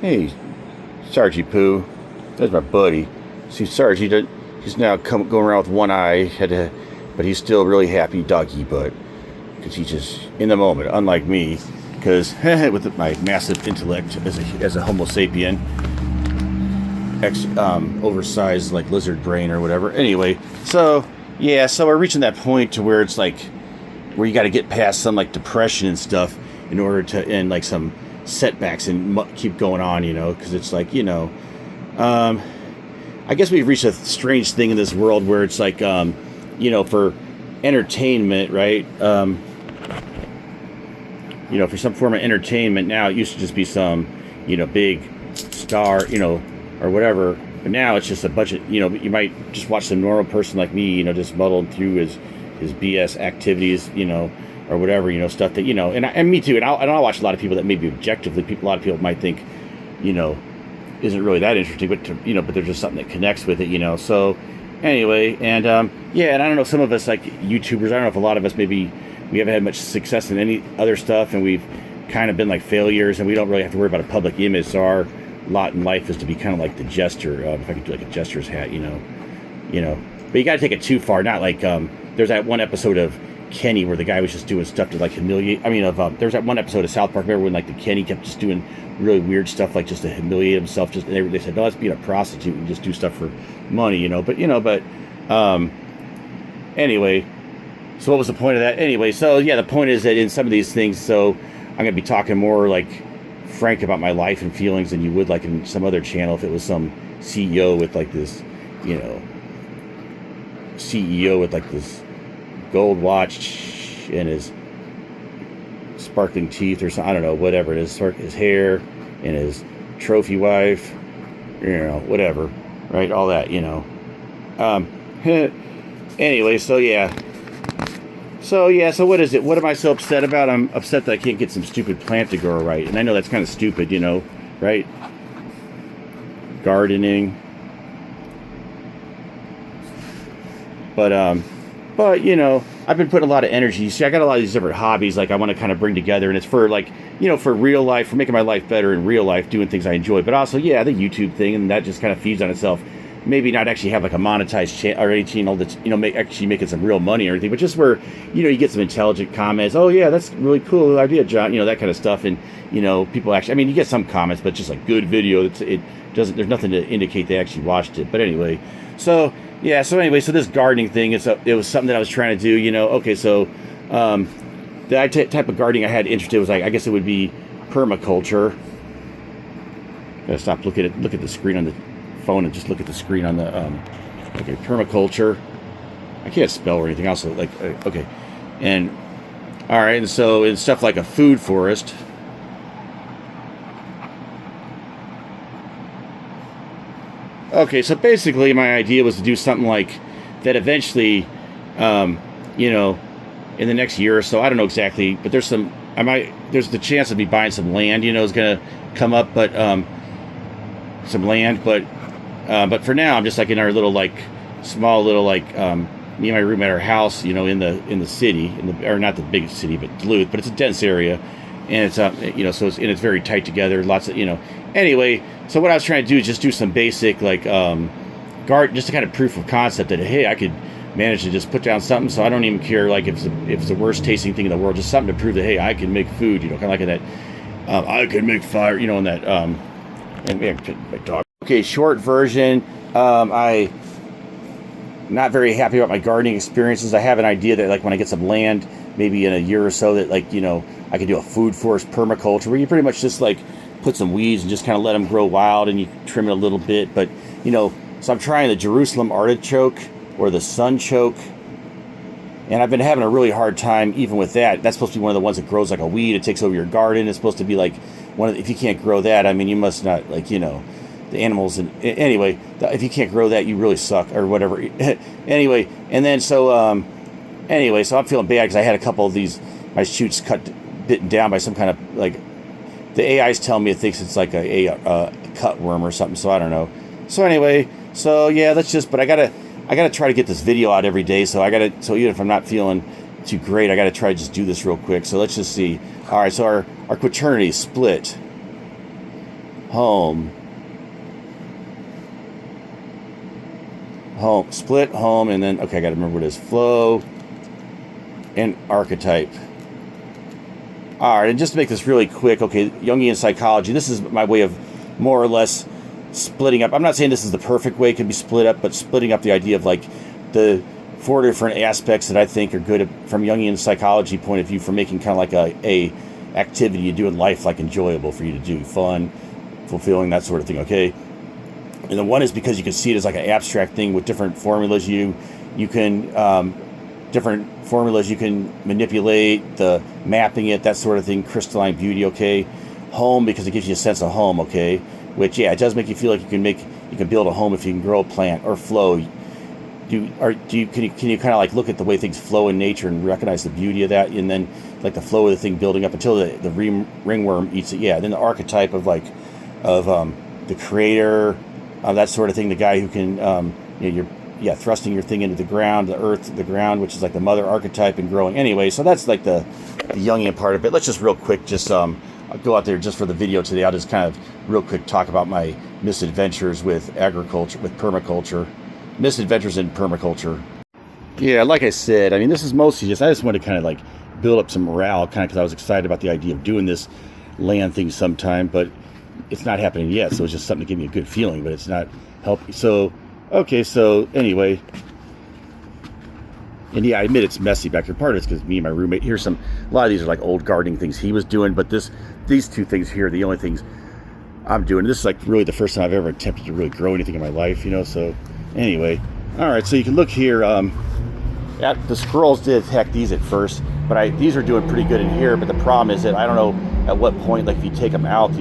Hey, Sargy Poo. That's my buddy. See, Sarge, he's now going around with one eye, but he's still really happy doggy butt. Because he's just in the moment, unlike me. Because with my massive intellect as a Homo sapien, oversized like lizard brain or whatever. Anyway, so we're reaching that point to where it's like, where you got to get past some like depression and stuff in order to end like some setbacks and keep going on, because it's like, I guess we've reached a strange thing in this world where it's like, for entertainment, right? For some form of entertainment now, it used to just be some, big star, or whatever. But now it's just a bunch of, you might just watch some normal person like me, just muddled through his BS activities, or whatever, stuff that, and me too. And I'll watch a lot of people that maybe objectively, a lot of people might think, isn't really that interesting, but there's just something that connects with it, So anyway, and and I don't know, some of us like YouTubers, I don't know if a lot of us maybe we haven't had much success in any other stuff, and we've kind of been like failures, and we don't really have to worry about a public image. So our lot in life is to be kind of like the Jester. If I could do like a Jester's hat, but you got to take it too far. Not like there's that one episode of Kenny where the guy was just doing stuff to like humiliate. There's that one episode of South Park. Remember when like the Kenny kept just doing really weird stuff, like just to humiliate himself. Just and they said, "No, let's be a prostitute and just do stuff for money," But anyway. So what was the point of that? Anyway, so yeah, the point is that in some of these things, so I'm going to be talking more like frank about my life and feelings than you would like in some other channel if it was some CEO with like this, CEO with like this gold watch and his sparkling teeth or something, I don't know, whatever it is, his hair and his trophy wife, whatever, right? All that, anyway, so yeah. So what is it? What am I so upset about? I'm upset that I can't get some stupid plant to grow right. And I know that's kind of stupid, right? Gardening. But I've been putting a lot of energy. See, I got a lot of these different hobbies like I want to kind of bring together, and it's for like, for real life, for making my life better in real life, doing things I enjoy. But also, the YouTube thing, and that just kind of feeds on itself. Maybe not actually have like a monetized channel or any channel that's actually making some real money or anything, but just where you get some intelligent comments. Oh yeah, that's a really cool idea, John. That kind of stuff, and people actually. You get some comments, but just like good video. It doesn't. There's nothing to indicate they actually watched it. But anyway, so this gardening thing. It was something that I was trying to do. Okay, so the type of gardening I had interested was like, I guess it would be permaculture. Gotta stop look at the screen on the phone and just look at the screen on the permaculture. I can't spell or anything else, so like okay, and all right, and so it's stuff like a food forest. Okay, so basically my idea was to do something like that eventually, in the next year or so. I don't know exactly, but there's the chance of me buying some land, is going to come up, but some land, but for now, I'm just like in our little like small little like me and my roommate at our house, in the city, or not the big city, but Duluth, but it's a dense area, and it's so it's very tight together. Lots of Anyway, so what I was trying to do is just do some basic like just a kind of proof of concept that hey, I could manage to just put down something, so I don't even care like if it's the worst tasting thing in the world, just something to prove that hey, I can make food, kind of like in that I can make fire, in that and my dog. Okay, short version. I not very happy about my gardening experiences. I have an idea that like when I get some land, maybe in a year or so, that like I could do a food forest permaculture where you pretty much just like put some weeds and just kind of let them grow wild and you trim it a little bit. But so I'm trying the Jerusalem Artichoke or the Sunchoke, and I've been having a really hard time even with that. That's supposed to be one of the ones that grows like a weed. It takes over your garden. It's supposed to be like if you can't grow that, you must not like the animals. And anyway, if you can't grow that, you really suck or whatever. Anyway, and then so I'm feeling bad because I had a couple of my shoots bitten down by some kind of like, the AI's telling me it thinks it's like a cutworm or something, so I don't know. So anyway, but I gotta try to get this video out every day, so even if I'm not feeling too great, I gotta try to just do this real quick. So let's just see. All right, so our quaternity split. home, split, home, and then, okay, I got to remember what it is, flow, and archetype. All right, and just to make this really quick, okay, Jungian psychology, this is my way of more or less splitting up. I'm not saying this is the perfect way it can be split up, but splitting up the idea of like the 4 different aspects that I think are good from Jungian psychology point of view for making kind of like a activity you do in life, like enjoyable for you to do, fun, fulfilling, that sort of thing, okay? And the one is because you can see it as like an abstract thing with different formulas you can different formulas you can manipulate, the mapping it, that sort of thing, crystalline beauty, okay? Home, because it gives you a sense of home, okay? Which, yeah, it does make you feel like you can build a home if you can grow a plant. Or flow. Can you kind of like look at the way things flow in nature and recognize the beauty of that, and then like the flow of the thing building up until the ringworm eats it. Yeah, then the archetype of the creator, that sort of thing, the guy who can you're thrusting your thing into the ground, the earth, the ground, which is like the mother archetype and growing. Anyway, so that's like the Jungian part of it. Let's just real quick I'll go out there just for the video today. I'll just kind of real quick talk about my misadventures with agriculture, with permaculture. Misadventures in permaculture. Yeah, like I said, I mean, this is mostly I just wanted to kind of like build up some morale, kind of because I was excited about the idea of doing this land thing sometime, but it's not happening yet, so it's just something to give me a good feeling, but it's not helping. So, okay, so anyway, and yeah, I admit it's messy back here. Part of it's because me and my roommate, a lot of these are like old gardening things he was doing, but these two things here are the only things I'm doing. This is like really the first time I've ever attempted to really grow anything in my life, so anyway. All right, so you can look here, the squirrels did attack these at first, but these are doing pretty good in here, but the problem is that I don't know at what point, like if you take them out,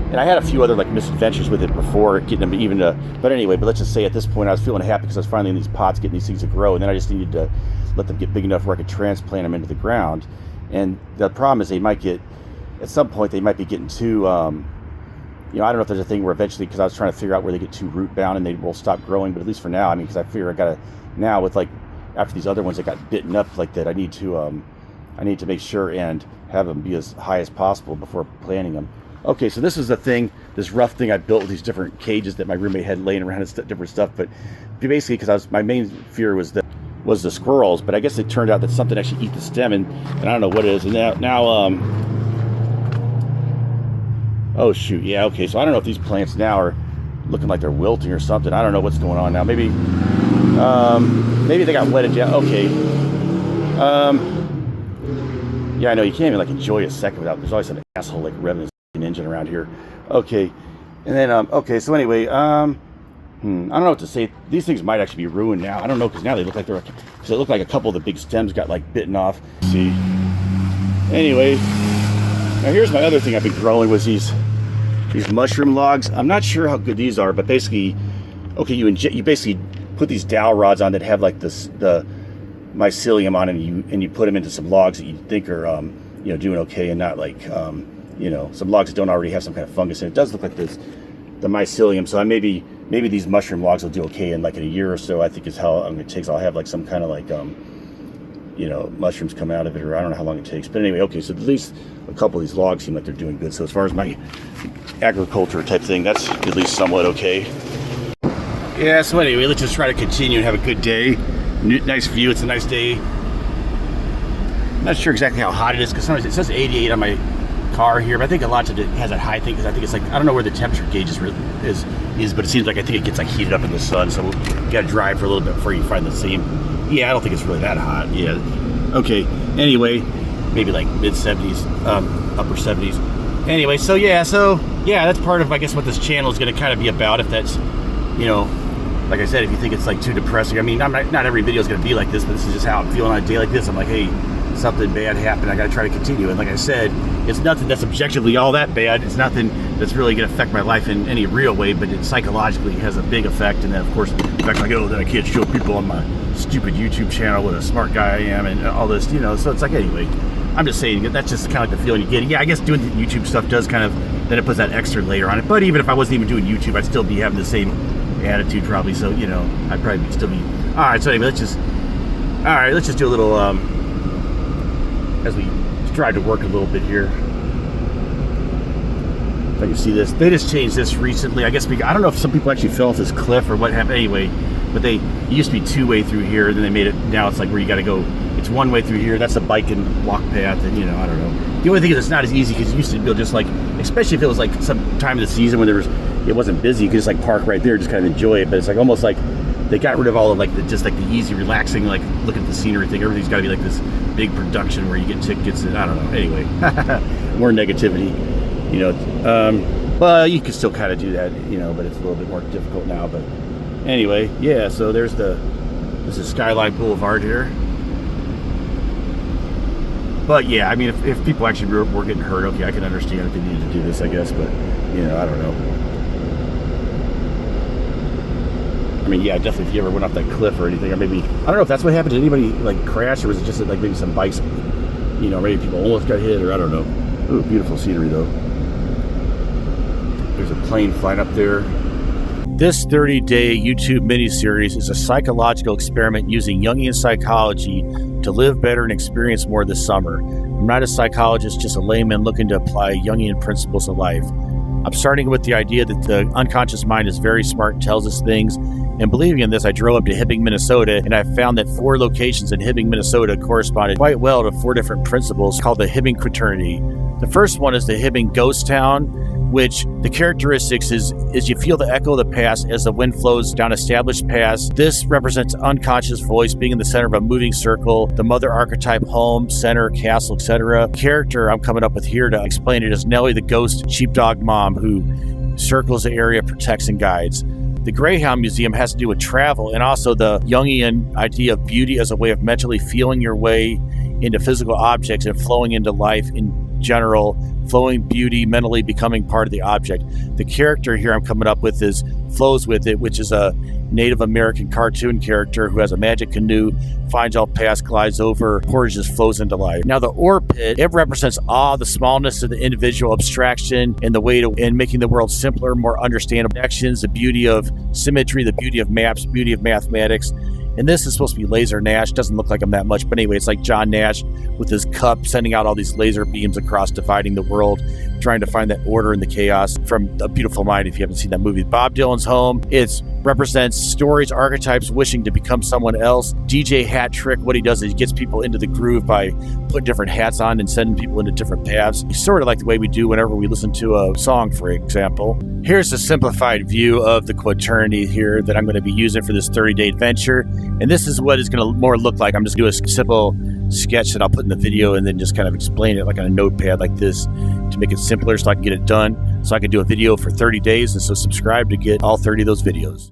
and I had a few other like misadventures with it before getting them even to, but anyway, but let's just say at this point I was feeling happy because I was finally in these pots getting these things to grow, and then I just needed to let them get big enough where I could transplant them into the ground. And the problem is at some point they might be getting too, I don't know if there's a thing where eventually, because I was trying to figure out where they get too root bound and they will stop growing, but at least for now, I mean, because I figure now with like, after these other ones that got bitten up like that, I need to make sure and have them be as high as possible before planting them. Okay, so this is this rough thing I built with these different cages that my roommate had laying around and different stuff, but basically because my main fear was the squirrels, but I guess it turned out that something actually eat the stem, and I don't know what it is, and now oh shoot, yeah, okay, so I don't know if these plants now are looking like they're wilting or something. I don't know what's going on now. Maybe they got wetted down. Okay. Yeah, I know, you can't even like enjoy a second without, there's always an asshole like revving his engine around here. Okay. And then, okay, so anyway, I don't know what to say. These things might actually be ruined now. I don't know, because now they look like because it looked like a couple of the big stems got like bitten off. See? Anyway, now here's my other thing I've been growing was these mushroom logs. I'm not sure how good these are, but basically, okay, you basically put these dowel rods on that have like the mycelium on them, and you put them into some logs that you think are doing okay, and not like some logs that don't already have some kind of fungus, and it does look like the mycelium. So maybe these mushroom logs will do okay in like in a year or so, I think is how long it takes. I'll have like some kind of like mushrooms come out of it, or I don't know how long it takes. But anyway, okay, so at least a couple of these logs seem like they're doing good. So as far as my agriculture type thing, that's at least somewhat okay. Yeah, so anyway, let's just try to continue and have a good day. Nice view, it's a nice day. I'm not sure exactly how hot it is, because sometimes it says 88 on my car here, but I think a lot of it has that high thing, because I think it's like, I don't know where the temperature gauge is, but it seems like I think it gets like heated up in the sun, so you gotta drive for a little bit before you find the same. Yeah, I don't think it's really that hot. Yeah. Okay. Anyway, maybe like mid 70s, upper 70s. Anyway, so yeah, that's part of, I guess, what this channel is going to kind of be about. If that's, like I said, if you think it's like too depressing, I mean, not every video is going to be like this, but this is just how I'm feeling on a day like this. I'm like, hey, something bad happened. I got to try to continue. And like I said, it's nothing that's objectively all that bad. It's nothing that's really going to affect my life in any real way, but it psychologically has a big effect. And then, of course, the fact like, oh, then I can't show people on my stupid YouTube channel what a smart guy I am and all this, so it's like, anyway, I'm just saying that's just kind of like the feeling you get. Yeah, I guess doing the YouTube stuff does kind of, then it puts that extra layer on it. But even if I wasn't even doing YouTube, I'd still be having the same attitude probably. So, I'd probably still be, all right, so anyway, let's just do a little, as we strive to work a little bit here. If I can see this. They just changed this recently. I guess I don't know if some people actually fell off this cliff or what happened. Anyway, but it used to be two-way through here, then they made it, now it's like where you got to go, it's one way through here. That's a bike and walk path, and I don't know. The only thing is it's not as easy because you used to be able just like, especially if it was like some time of the season when it wasn't busy, you could just like park right there, just kind of enjoy it. But it's like almost like they got rid of all of like the easy, relaxing, like looking at the scenery thing. Everything's got to be like this big production where you get tickets and I don't know. Anyway, more negativity, but you can still kind of do that, but it's a little bit more difficult now. But anyway, yeah, so this is Skyline Boulevard here. But yeah, I mean, if people actually were getting hurt, okay, I can understand if they needed to do this, I guess, but I don't know. I mean, yeah, definitely if you ever went off that cliff or anything, or maybe, I don't know if that's what happened. Did anybody like crash, or was it just like maybe some bikes, maybe people almost got hit, or I don't know. Ooh, beautiful scenery though. There's a plane flying up there. This 30-day YouTube mini-series is a psychological experiment using Jungian psychology to live better and experience more this summer. I'm not a psychologist, just a layman looking to apply Jungian principles to life. I'm starting with the idea that the unconscious mind is very smart and tells us things. And believing in this, I drove up to Hibbing, Minnesota, and I found that 4 locations in Hibbing, Minnesota corresponded quite well to 4 different principles called the Hibbing Quaternity. The first one is the Hibbing Ghost Town, which the characteristics is you feel the echo of the past as the wind flows down established paths. This represents unconscious voice being in the center of a moving circle, the mother archetype, home, center, castle, etc. Character I'm coming up with here to explain it is Nellie, the ghost sheepdog mom who circles the area, protects and guides. The Greyhound Museum has to do with travel and also the Jungian idea of beauty as a way of mentally feeling your way into physical objects and flowing into life in general, flowing beauty, mentally becoming part of the object. The character here I'm coming up with is Flows With It, which is a Native American cartoon character who has a magic canoe, finds all paths, glides over, portages, flows into life. Now the ore pit, it represents awe, the smallness of the individual, abstraction, and the way in making the world simpler, more understandable. Connections, the beauty of symmetry, the beauty of maps, beauty of mathematics. And this is supposed to be Laser Nash. Doesn't look like him that much, but anyway, it's like John Nash with his cup sending out all these laser beams across, dividing the world, trying to find that order in the chaos from A Beautiful Mind, if you haven't seen that movie. Bob Dylan's home. It represents stories, archetypes, wishing to become someone else. DJ Hat Trick, what he does is he gets people into the groove by putting different hats on and sending people into different paths. It's sort of like the way we do whenever we listen to a song, for example. Here's a simplified view of the Quaternity here that I'm going to be using for this 30-day adventure. And this is what it's going to more look like. I'm just going to do a simple sketch that I'll put in the video and then just kind of explain it like on a notepad like this to make it simpler so I can get it done. So I can do a video for 30 days. And so subscribe to get all 30 of those videos.